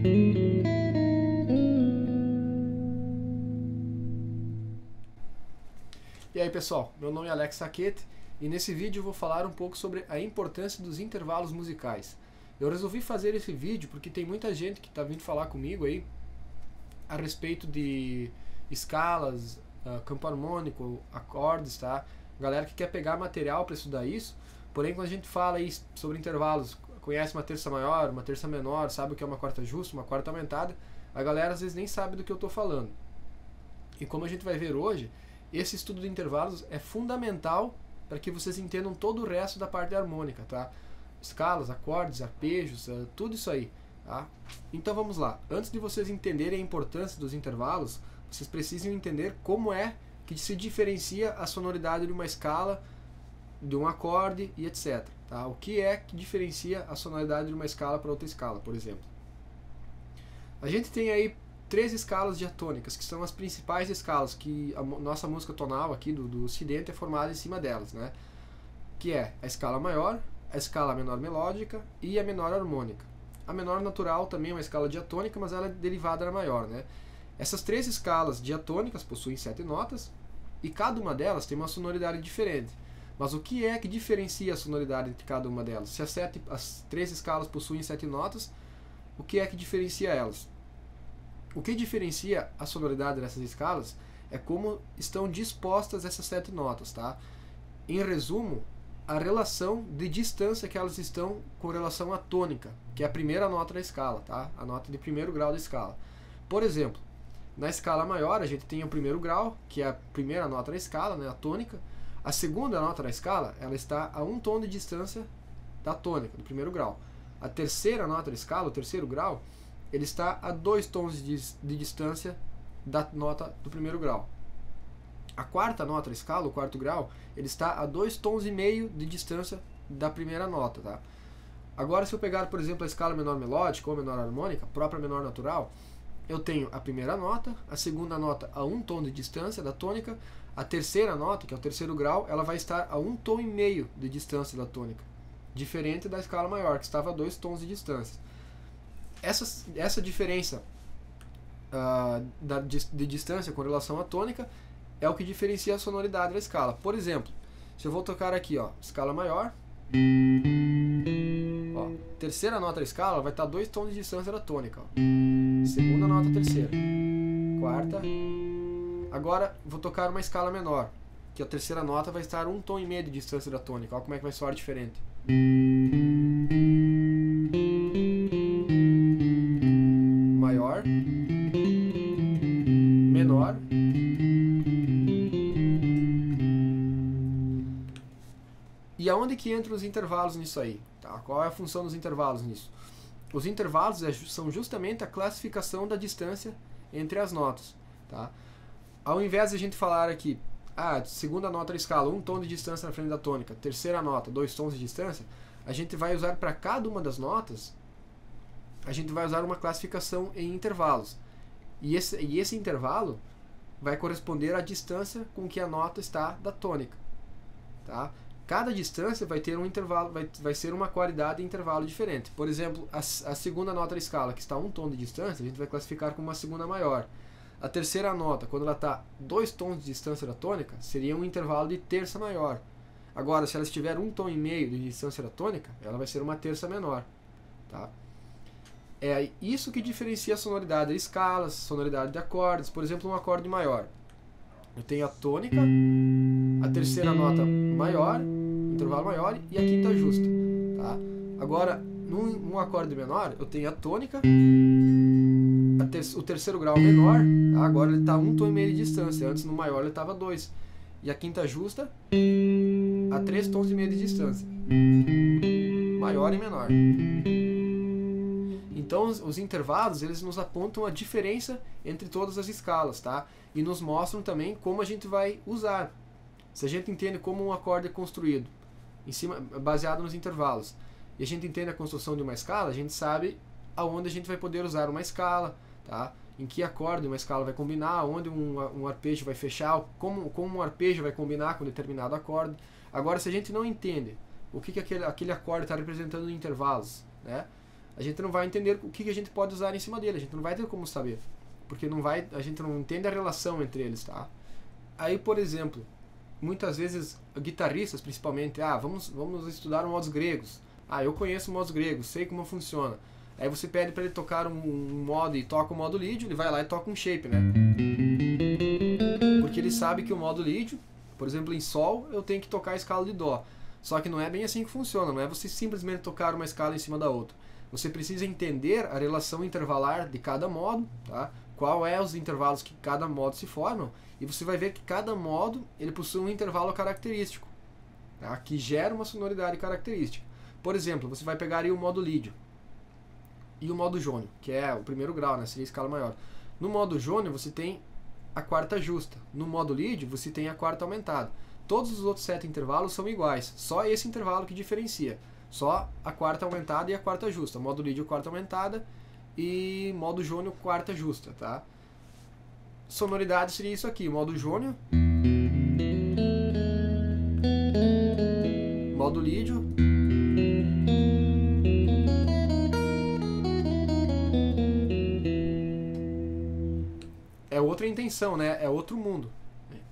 E aí pessoal, meu nome é Alex Saquete e nesse vídeo eu vou falar um pouco sobre a importância dos intervalos musicais. Eu resolvi fazer esse vídeo porque tem muita gente que está vindo falar comigo aí a respeito de escalas, campo harmônico, acordes, tá? Galera que quer pegar material para estudar isso, porém quando a gente fala aí sobre intervalos, conhece uma terça maior, uma terça menor, sabe o que é uma quarta justa, uma quarta aumentada, a galera às vezes nem sabe do que eu estou falando. E como a gente vai ver hoje, esse estudo de intervalos é fundamental para que vocês entendam todo o resto da parte harmônica, tá? Escalas, acordes, arpejos, tudo isso aí, tá? Então vamos lá. Antes de vocês entenderem a importância dos intervalos, vocês precisam entender como é que se diferencia a sonoridade de uma escala, de um acorde e etc. Tá? O que é que diferencia a sonoridade de uma escala para outra escala, por exemplo? A gente tem aí 3 escalas diatônicas, que são as principais escalas, que a nossa música tonal aqui do Ocidente é formada em cima delas, né? Que é a escala maior, a escala menor melódica e a menor harmônica. A menor natural também é uma escala diatônica, mas ela é derivada da maior, né? Essas 3 escalas diatônicas possuem 7 notas e cada uma delas tem uma sonoridade diferente. Mas o que é que diferencia a sonoridade entre cada uma delas? Se as 3 escalas possuem 7 notas, o que é que diferencia elas? O que diferencia a sonoridade dessas escalas é como estão dispostas essas 7 notas, tá? Em resumo, a relação de distância que elas estão com relação à tônica, que é a primeira nota da escala, tá? A nota de primeiro grau da escala. Por exemplo, na escala maior a gente tem o primeiro grau, que é a primeira nota da escala, né, a tônica. A segunda nota da escala, ela está a um tom de distância da tônica, do primeiro grau. A terceira nota da escala, o terceiro grau, ele está a 2 tons de distância da nota do primeiro grau. A quarta nota da escala, o quarto grau, ele está a 2 tons e meio de distância da primeira nota, tá? Agora, se eu pegar, por exemplo, a escala menor melódica ou menor harmônica, própria menor natural, eu tenho a primeira nota, a segunda nota a 1 tom de distância da tônica, a terceira nota, que é o terceiro grau, ela vai estar a 1 tom e meio de distância da tônica, diferente da escala maior, que estava a 2 tons de distância. Essa diferença de distância com relação à tônica é o que diferencia a sonoridade da escala. Por exemplo, se eu vou tocar aqui, ó, escala maior, ó, terceira nota da escala vai estar a 2 tons de distância da tônica, ó. Segunda nota, terceira, quarta. Agora vou tocar uma escala menor, que a terceira nota vai estar a 1 tom e meio de distância da tônica. Olha como é que vai soar diferente. Maior, menor, e aonde que entram os intervalos nisso aí? Tá? Qual é a função dos intervalos nisso? Os intervalos são justamente a classificação da distância entre as notas. Tá? Ao invés de a gente falar aqui, segunda nota da escala, 1 tom de distância na frente da tônica, terceira nota, 2 tons de distância, a gente vai usar para cada uma das notas, a gente vai usar uma classificação em intervalos. E esse intervalo vai corresponder à distância com que a nota está da tônica. Tá? Cada distância vai ter um intervalo, vai ser uma qualidade de intervalo diferente. Por exemplo, a segunda nota da escala, que está a 1 tom de distância, a gente vai classificar como uma segunda maior. A terceira nota, quando ela está 2 tons de distância da tônica, seria um intervalo de terça maior. Agora, se ela estiver 1 tom e meio de distância da tônica, ela vai ser uma terça menor. Tá? É isso que diferencia a sonoridade de escalas, sonoridade de acordes. Por exemplo, um acorde maior. Eu tenho a tônica, a terceira nota maior, intervalo maior, e a quinta justa. Tá? Agora, num acorde menor, eu tenho a tônica, o terceiro grau menor, tá? Agora ele está a 1 tom e meio de distância. Antes, no maior, ele estava a 2. E a quinta justa, a 3 tons e meio de distância. Maior e menor. Então, os intervalos, eles nos apontam a diferença entre todas as escalas, tá? E nos mostram também como a gente vai usar. Se a gente entende como um acorde é construído, baseado nos intervalos, e a gente entende a construção de uma escala, a gente sabe aonde a gente vai poder usar uma escala, tá? Em que acorde uma escala vai combinar, onde um arpejo vai fechar, como um arpejo vai combinar com determinado acorde. Agora, se a gente não entende o que aquele acorde está representando em intervalos, né? a gente não vai entender o que a gente pode usar em cima dele, a gente não vai ter como saber, porque a gente não entende a relação entre eles, tá? Aí, por exemplo, muitas vezes guitarristas, principalmente, vamos estudar modos gregos. Eu conheço modos gregos, sei como funciona. Aí você pede para ele tocar um modo e toca o modo lídio, ele vai lá e toca um shape, né? Porque ele sabe que o modo lídio, por exemplo, em sol, eu tenho que tocar a escala de dó. Só que não é bem assim que funciona, não é você simplesmente tocar uma escala em cima da outra. Você precisa entender a relação intervalar de cada modo, tá? Qual é os intervalos que cada modo se formam, e você vai ver que cada modo ele possui um intervalo característico, tá? Que gera uma sonoridade característica. Por exemplo, você vai pegar aí o modo lídio e o modo jônio, que é o primeiro grau, né? Seria a escala maior. No modo jônio você tem a quarta justa. No modo lídio você tem a quarta aumentada. Todos os outros 7 intervalos são iguais. Só esse intervalo que diferencia. Só a quarta aumentada e a quarta justa. Modo lídio, quarta aumentada, e modo jônio, quarta justa, tá? Sonoridade seria isso aqui. Modo jônio, modo lídio, é outra intenção, né? É outro mundo.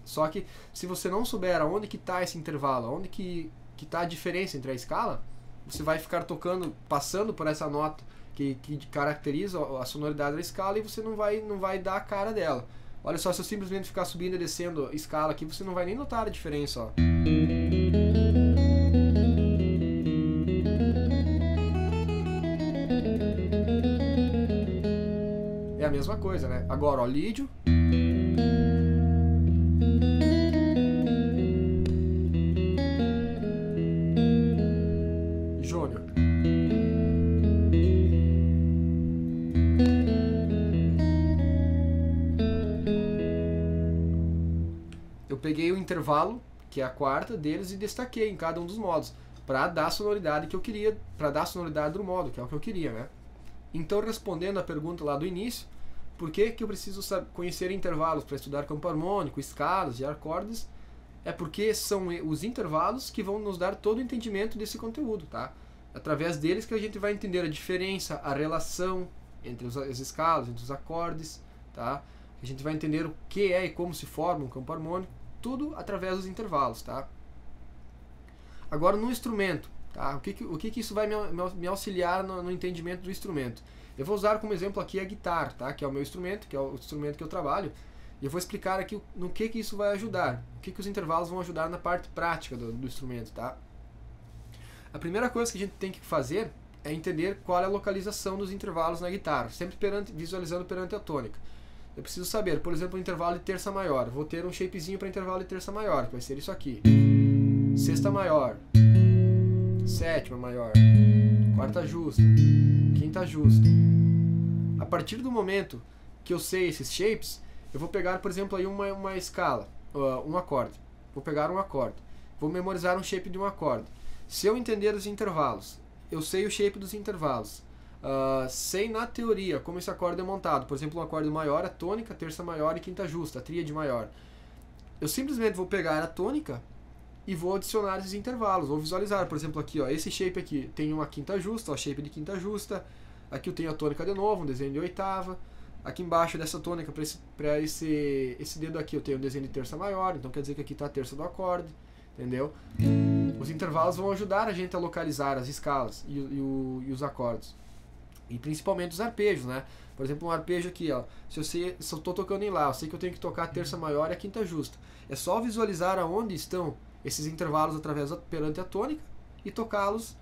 Só que se você não souber aonde que está esse intervalo, aonde que está a diferença entre a escala, você vai ficar tocando, passando por essa nota que caracteriza a sonoridade da escala, e você não vai dar a cara dela. Olha só, se eu simplesmente ficar subindo e descendo a escala aqui, você não vai nem notar a diferença, ó. É a mesma coisa, né? Agora, ó, lídio, jônio. Eu peguei o intervalo, que é a quarta deles, e destaquei em cada um dos modos, para dar a sonoridade que eu queria, para dar a sonoridade do modo, que é o que eu queria, né? Então, respondendo a pergunta lá do início, por que eu preciso conhecer intervalos para estudar campo harmônico, escalas e acordes? É porque são os intervalos que vão nos dar todo o entendimento desse conteúdo, tá? Através deles que a gente vai entender a diferença, a relação entre as escalas, entre os acordes, tá? A gente vai entender o que é e como se forma um campo harmônico, tudo através dos intervalos, tá? Agora, no instrumento, tá? O que isso vai me auxiliar no entendimento do instrumento? Eu vou usar como exemplo aqui a guitarra, tá? Que é o meu instrumento, que é o instrumento que eu trabalho, e eu vou explicar aqui no que isso vai ajudar, o que os intervalos vão ajudar na parte prática do instrumento, tá? A primeira coisa que a gente tem que fazer é entender qual é a localização dos intervalos na guitarra, sempre visualizando perante a tônica. Eu preciso saber, por exemplo, o intervalo de terça maior. Eu vou ter um shapezinho para intervalo de terça maior, que vai ser isso aqui. Sexta maior, sétima maior, quarta justa, quinta justa. A partir do momento que eu sei esses shapes, eu vou pegar, por exemplo, aí uma escala, um acorde. Vou pegar um acorde. Vou memorizar um shape de um acorde. Se eu entender os intervalos, eu sei o shape dos intervalos. Sei na teoria como esse acorde é montado. Por exemplo, um acorde maior, a tônica, terça maior e quinta justa, a tríade maior. Eu simplesmente vou pegar a tônica e vou adicionar esses intervalos, vou visualizar. Por exemplo, aqui, ó, esse shape aqui tem uma quinta justa, ó, shape de quinta justa. Aqui eu tenho a tônica de novo, um desenho de oitava. Aqui embaixo dessa tônica, para esse dedo aqui, eu tenho um desenho de terça maior, então quer dizer que aqui está a terça do acorde, entendeu? Os intervalos vão ajudar a gente a localizar as escalas e os acordes. E principalmente os arpejos, né? Por exemplo, um arpejo aqui, ó, se eu estou tocando em Lá, eu sei que eu tenho que tocar a terça maior e a quinta justa. É só visualizar aonde estão esses intervalos perante a tônica e tocá-los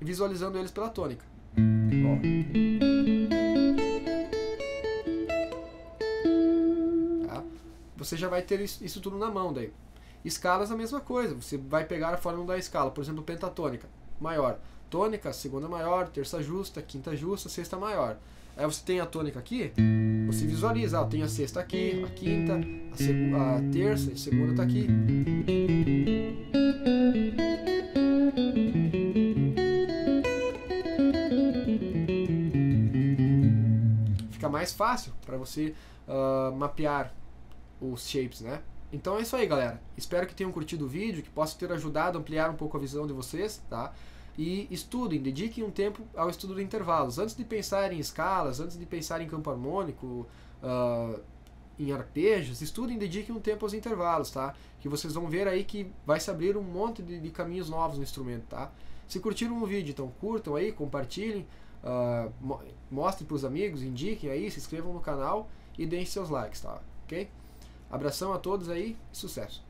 visualizando eles pela tônica. Ó. Tá? Você já vai ter isso tudo na mão daí. Escalas a mesma coisa, você vai pegar a fórmula da escala, por exemplo, pentatônica maior. Tônica, segunda maior, terça justa, quinta justa, sexta maior. Aí você tem a tônica aqui, você visualiza, ó, tem a sexta aqui, a quinta, a terça, a segunda está aqui. Fica mais fácil para você mapear os shapes, né? Então é isso aí, galera. Espero que tenham curtido o vídeo, que possa ter ajudado a ampliar um pouco a visão de vocês, tá? e estudem, dediquem um tempo ao estudo de intervalos. Antes de pensar em escalas, antes de pensar em campo harmônico, em arpejos, estudem, dediquem um tempo aos intervalos, tá? Que vocês vão ver aí que vai se abrir um monte de caminhos novos no instrumento, tá? Se curtiram o vídeo, então curtam aí, compartilhem, mostrem para os amigos, indiquem aí, se inscrevam no canal e deem seus likes, tá? Ok? Abração a todos aí e sucesso!